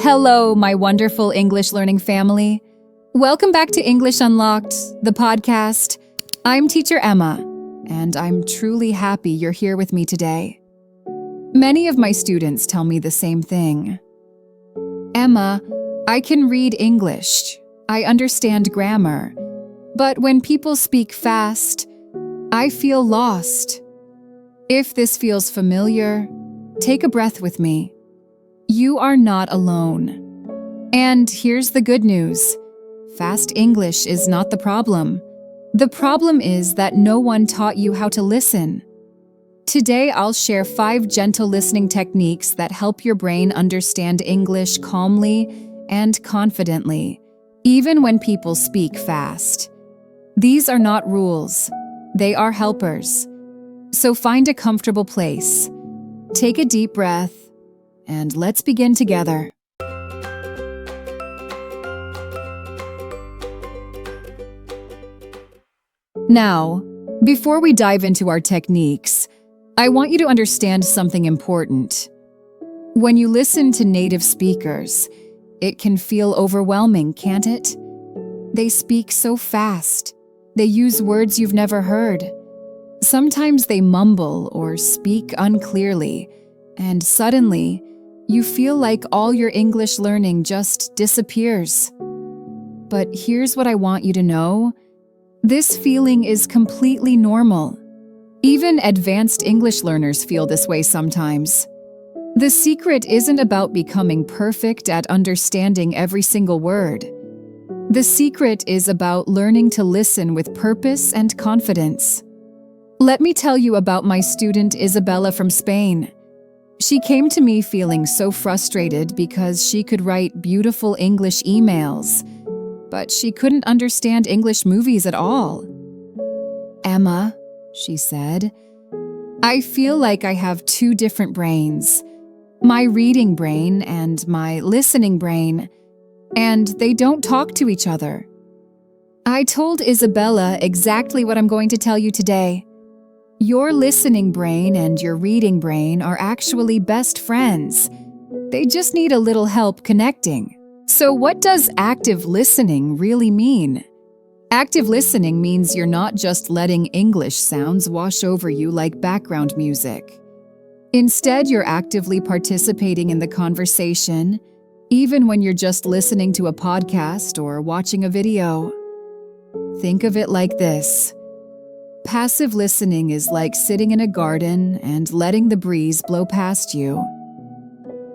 Hello, my wonderful English learning family. Welcome back to English Unlocked, the podcast. I'm Teacher Emma, and I'm truly happy you're here with me today. Many of my students tell me the same thing. Emma, I can read English. I understand grammar. But when people speak fast, I feel lost. If this feels familiar, take a breath with me. You are not alone. And here's the good news. Fast English is not the problem. The problem is that no one taught you how to listen. Today, I'll share 5 gentle listening techniques that help your brain understand English calmly and confidently, even when people speak fast. These are not rules. They are helpers. So find a comfortable place. Take a deep breath, and let's begin together. Now, before we dive into our techniques, I want you to understand something important. When you listen to native speakers, it can feel overwhelming, can't it? They speak so fast. They use words you've never heard. Sometimes they mumble or speak unclearly, and suddenly, you feel like all your English learning just disappears. But here's what I want you to know. This feeling is completely normal. Even advanced English learners feel this way sometimes. The secret isn't about becoming perfect at understanding every single word. The secret is about learning to listen with purpose and confidence. Let me tell you about my student Isabella from Spain. She came to me feeling so frustrated because she could write beautiful English emails, but she couldn't understand English movies at all. Emma, she said, I feel like I have 2 different brains, my reading brain and my listening brain, and they don't talk to each other. I told Isabella exactly what I'm going to tell you today. Your listening brain and your reading brain are actually best friends. They just need a little help connecting. So what does active listening really mean? Active listening means you're not just letting English sounds wash over you like background music. Instead, you're actively participating in the conversation, even when you're just listening to a podcast or watching a video. Think of it like this. Passive listening is like sitting in a garden and letting the breeze blow past you.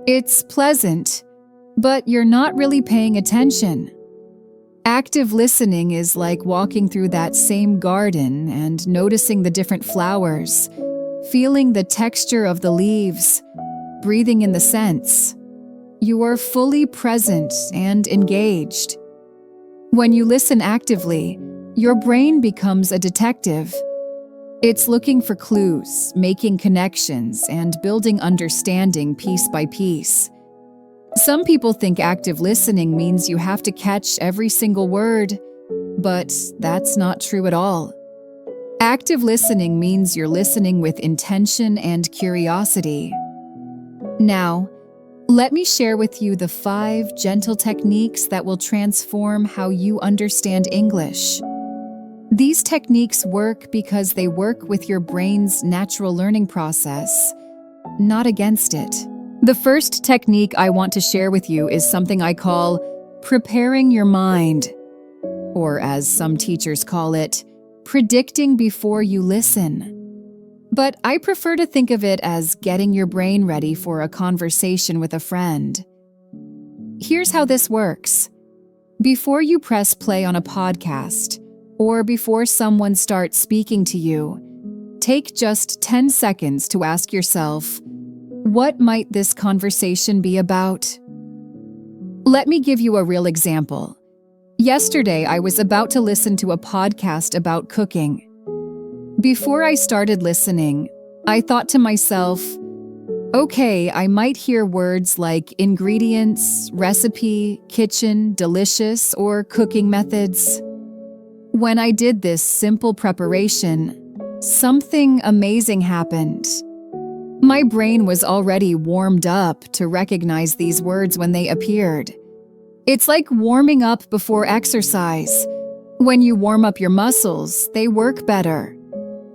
It's pleasant, but you're not really paying attention. Active listening is like walking through that same garden and noticing the different flowers, feeling the texture of the leaves, breathing in the scents. You are fully present and engaged. When you listen actively, your brain becomes a detective. It's looking for clues, making connections, and building understanding piece by piece. Some people think active listening means you have to catch every single word, but that's not true at all. Active listening means you're listening with intention and curiosity. Now, let me share with you the 5 gentle techniques that will transform how you understand English. These techniques work because they work with your brain's natural learning process, not against it. The first technique I want to share with you is something I call preparing your mind, or as some teachers call it, predicting before you listen. But I prefer to think of it as getting your brain ready for a conversation with a friend. Here's how this works. Before you press play on a podcast, or before someone starts speaking to you, take just 10 seconds to ask yourself, what might this conversation be about? Let me give you a real example. Yesterday, I was about to listen to a podcast about cooking. Before I started listening, I thought to myself, okay, I might hear words like ingredients, recipe, kitchen, delicious, or cooking methods. When I did this simple preparation, something amazing happened. My brain was already warmed up to recognize these words when they appeared. It's like warming up before exercise. When you warm up your muscles, they work better.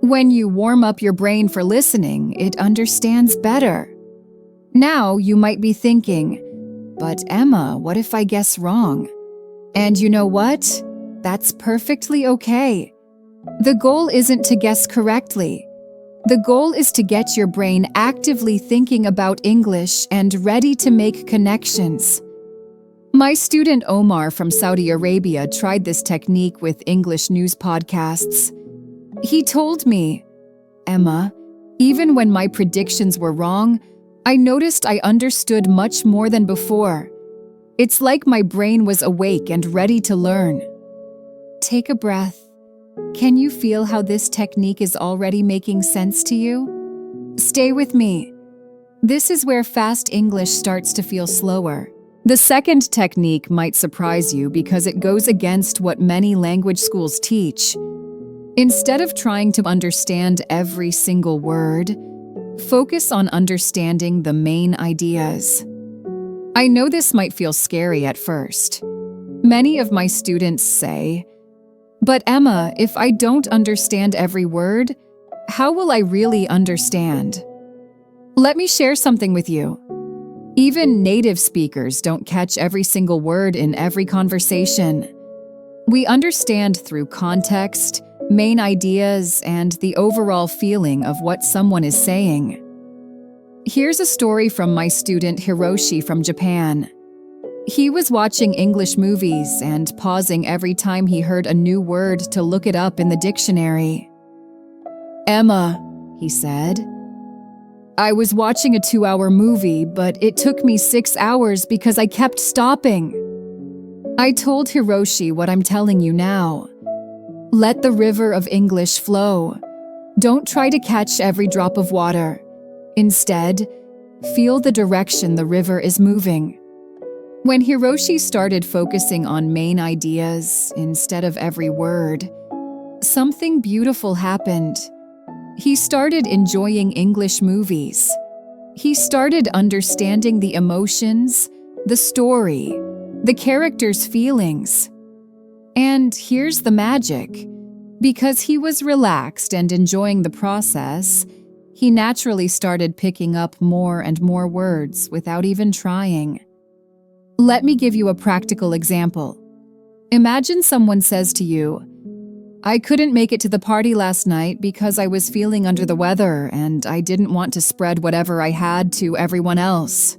When you warm up your brain for listening, it understands better. Now you might be thinking, but Emma, what if I guess wrong? And you know what? That's perfectly okay. The goal isn't to guess correctly. The goal is to get your brain actively thinking about English and ready to make connections. My student Omar from Saudi Arabia tried this technique with English news podcasts. He told me, Emma, even when my predictions were wrong, I noticed I understood much more than before. It's like my brain was awake and ready to learn. Take a breath. Can you feel how this technique is already making sense to you? Stay with me. This is where fast English starts to feel slower. The second technique might surprise you because it goes against what many language schools teach. Instead of trying to understand every single word, focus on understanding the main ideas. I know this might feel scary at first. Many of my students say, but Emma, if I don't understand every word, how will I really understand? Let me share something with you. Even native speakers don't catch every single word in every conversation. We understand through context, main ideas, and the overall feeling of what someone is saying. Here's a story from my student Hiroshi from Japan. He was watching English movies and pausing every time he heard a new word to look it up in the dictionary. Emma, he said, I was watching a 2-hour movie, but it took me 6 hours because I kept stopping. I told Hiroshi what I'm telling you now. Let the river of English flow. Don't try to catch every drop of water. Instead, feel the direction the river is moving. When Hiroshi started focusing on main ideas instead of every word, something beautiful happened. He started enjoying English movies. He started understanding the emotions, the story, the characters' feelings. And here's the magic. Because he was relaxed and enjoying the process, he naturally started picking up more and more words without even trying. Let me give you a practical example. Imagine someone says to you, I couldn't make it to the party last night because I was feeling under the weather and I didn't want to spread whatever I had to everyone else.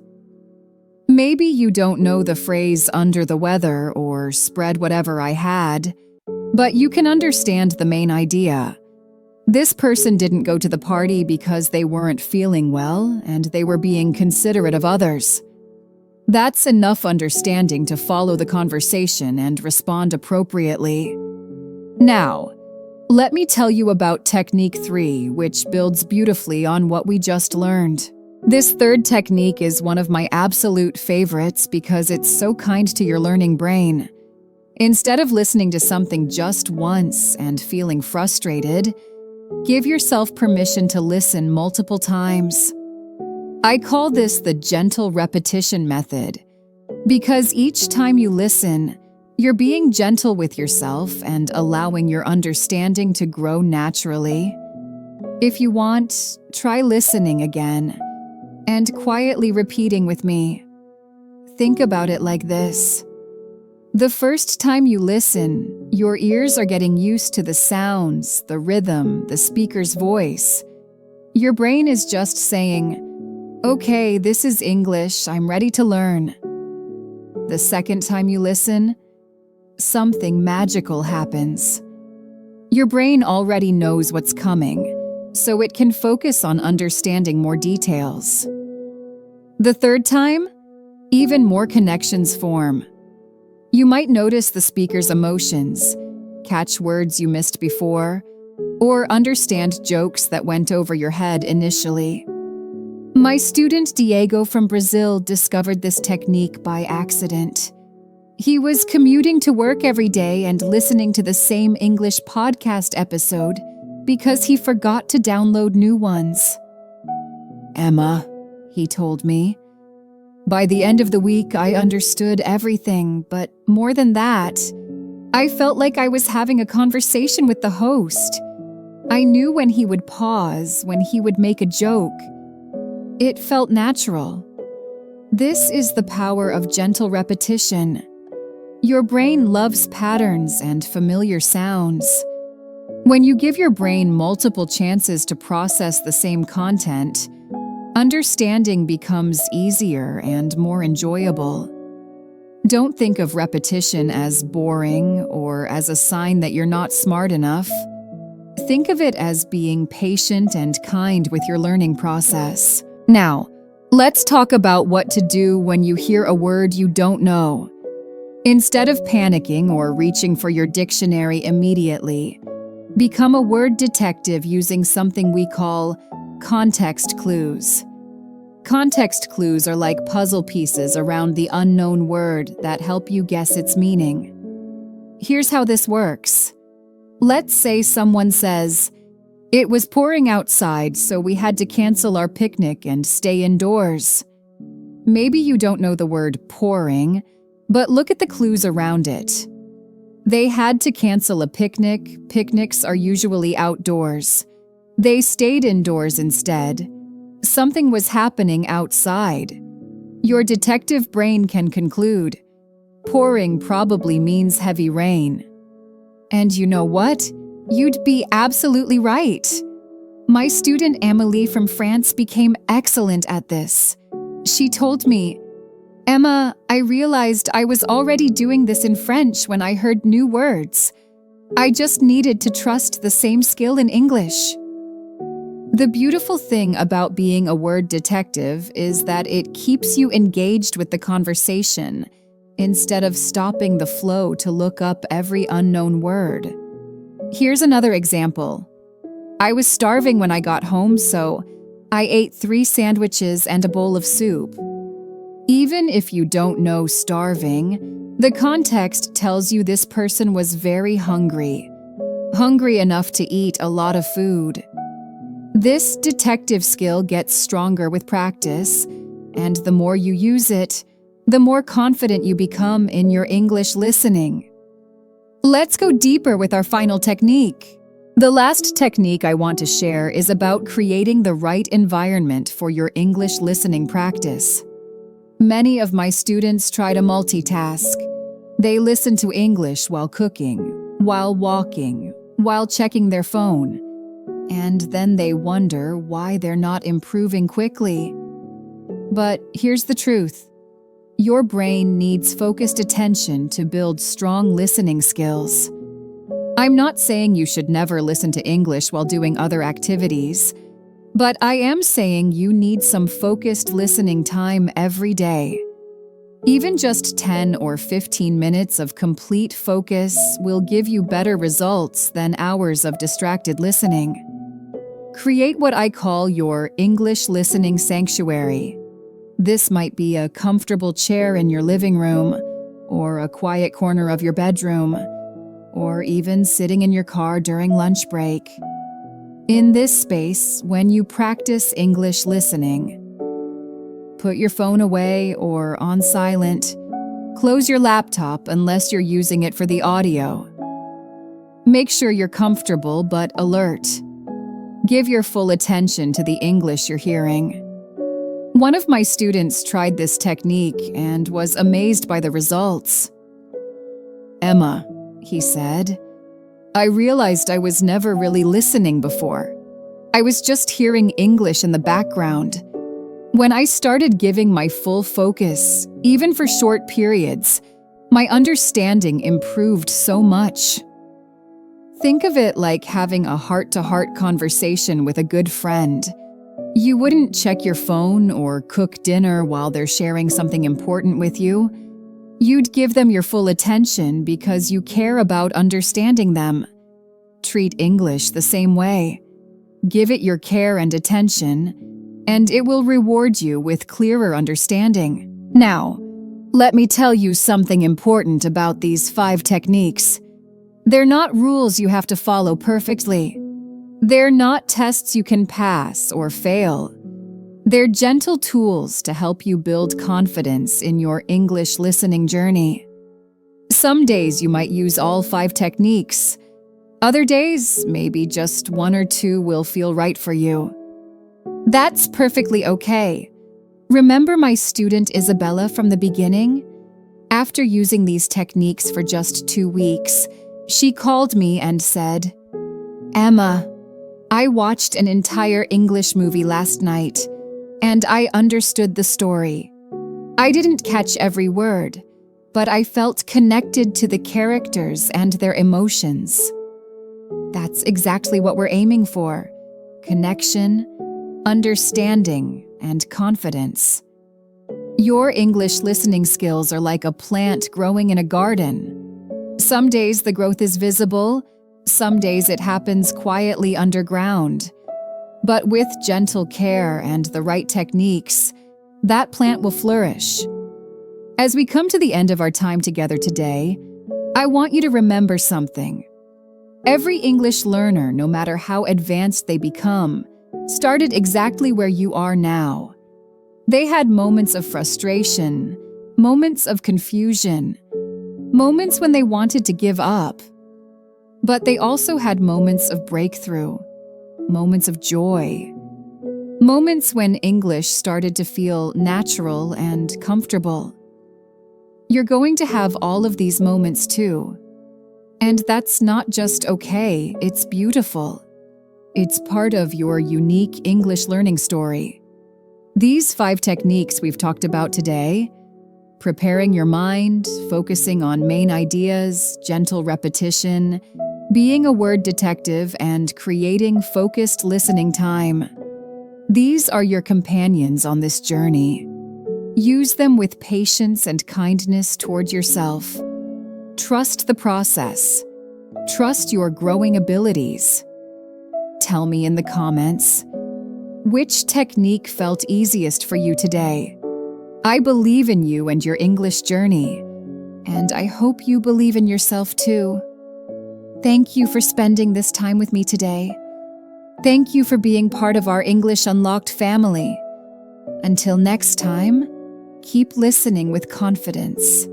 Maybe you don't know the phrase under the weather or spread whatever I had, but you can understand the main idea. This person didn't go to the party because they weren't feeling well and they were being considerate of others. That's enough understanding to follow the conversation and respond appropriately. Now, let me tell you about Technique 3, which builds beautifully on what we just learned. This third technique is one of my absolute favorites because it's so kind to your learning brain. Instead of listening to something just once and feeling frustrated, give yourself permission to listen multiple times. I call this the gentle repetition method, because each time you listen, you're being gentle with yourself and allowing your understanding to grow naturally. If you want, try listening again and quietly repeating with me. Think about it like this. The first time you listen, your ears are getting used to the sounds, the rhythm, the speaker's voice. Your brain is just saying, okay, this is English, I'm ready to learn. The second time you listen, something magical happens. Your brain already knows what's coming, so it can focus on understanding more details. The third time, even more connections form. You might notice the speaker's emotions, catch words you missed before, or understand jokes that went over your head initially. My student Diego from Brazil discovered this technique by accident. He was commuting to work every day and listening to the same English podcast episode because he forgot to download new ones. "Emma," he told me. By the end of the week, I understood everything, but more than that, I felt like I was having a conversation with the host. I knew when he would pause, when he would make a joke. It felt natural. This is the power of gentle repetition. Your brain loves patterns and familiar sounds. When you give your brain multiple chances to process the same content, understanding becomes easier and more enjoyable. Don't think of repetition as boring or as a sign that you're not smart enough. Think of it as being patient and kind with your learning process. Now, let's talk about what to do when you hear a word you don't know. Instead of panicking or reaching for your dictionary immediately, become a word detective using something we call context clues. Context clues are like puzzle pieces around the unknown word that help you guess its meaning. Here's how this works. Let's say someone says, "It was pouring outside, so we had to cancel our picnic and stay indoors." Maybe you don't know the word pouring, but look at the clues around it. They had to cancel a picnic. Picnics are usually outdoors. They stayed indoors instead. Something was happening outside. Your detective brain can conclude, pouring probably means heavy rain. And you know what? You'd be absolutely right. My student Amélie from France became excellent at this. She told me, "Emma, I realized I was already doing this in French when I heard new words. I just needed to trust the same skill in English." The beautiful thing about being a word detective is that it keeps you engaged with the conversation instead of stopping the flow to look up every unknown word. Here's another example. I was starving when I got home, so I ate 3 sandwiches and a bowl of soup. Even if you don't know starving, the context tells you this person was very hungry. Hungry enough to eat a lot of food. This detective skill gets stronger with practice, and the more you use it, the more confident you become in your English listening. Let's go deeper with our final technique. The last technique I want to share is about creating the right environment for your English listening practice. Many of my students try to multitask. They listen to English while cooking, while walking, while checking their phone. And then they wonder why they're not improving quickly. But here's the truth. Your brain needs focused attention to build strong listening skills. I'm not saying you should never listen to English while doing other activities, but I am saying you need some focused listening time every day. Even just 10 or 15 minutes of complete focus will give you better results than hours of distracted listening. Create what I call your English listening sanctuary. This might be a comfortable chair in your living room, or a quiet corner of your bedroom, or even sitting in your car during lunch break. In this space, when you practice English listening, put your phone away or on silent. Close your laptop unless you're using it for the audio. Make sure you're comfortable but alert. Give your full attention to the English you're hearing. One of my students tried this technique and was amazed by the results. "Emma," he said, "I realized I was never really listening before. I was just hearing English in the background. When I started giving my full focus, even for short periods, my understanding improved so much." Think of it like having a heart-to-heart conversation with a good friend. You wouldn't check your phone or cook dinner while they're sharing something important with you. You'd give them your full attention because you care about understanding them. Treat English the same way. Give it your care and attention, and it will reward you with clearer understanding. Now, let me tell you something important about these 5 techniques. They're not rules you have to follow perfectly. They're not tests you can pass or fail. They're gentle tools to help you build confidence in your English listening journey. Some days you might use all 5 techniques. Other days, maybe just 1 or 2 will feel right for you. That's perfectly okay. Remember my student Isabella from the beginning? After using these techniques for just 2 weeks, she called me and said, "Emma, I watched an entire English movie last night, and I understood the story. I didn't catch every word, but I felt connected to the characters and their emotions." That's exactly what we're aiming for: connection, understanding, and confidence. Your English listening skills are like a plant growing in a garden. Some days the growth is visible, some days it happens quietly underground. But with gentle care and the right techniques, that plant will flourish. As we come to the end of our time together today, I want you to remember something. Every English learner, no matter how advanced they become, started exactly where you are now. They had moments of frustration, moments of confusion, moments when they wanted to give up. But they also had moments of breakthrough, moments of joy, moments when English started to feel natural and comfortable. You're going to have all of these moments too. And that's not just okay, it's beautiful. It's part of your unique English learning story. These 5 techniques we've talked about today, preparing your mind, focusing on main ideas, gentle repetition, being a word detective, and creating focused listening time. These are your companions on this journey. Use them with patience and kindness towards yourself. Trust the process. Trust your growing abilities. Tell me in the comments, which technique felt easiest for you today? I believe in you and your English journey, and I hope you believe in yourself too. Thank you for spending this time with me today. Thank you for being part of our English Unlocked family. Until next time, keep listening with confidence,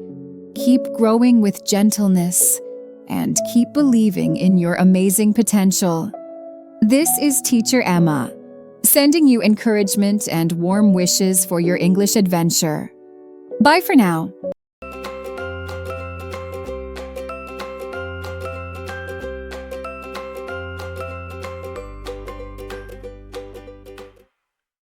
keep growing with gentleness, and keep believing in your amazing potential. This is Teacher Emma, sending you encouragement and warm wishes for your English adventure. Bye for now.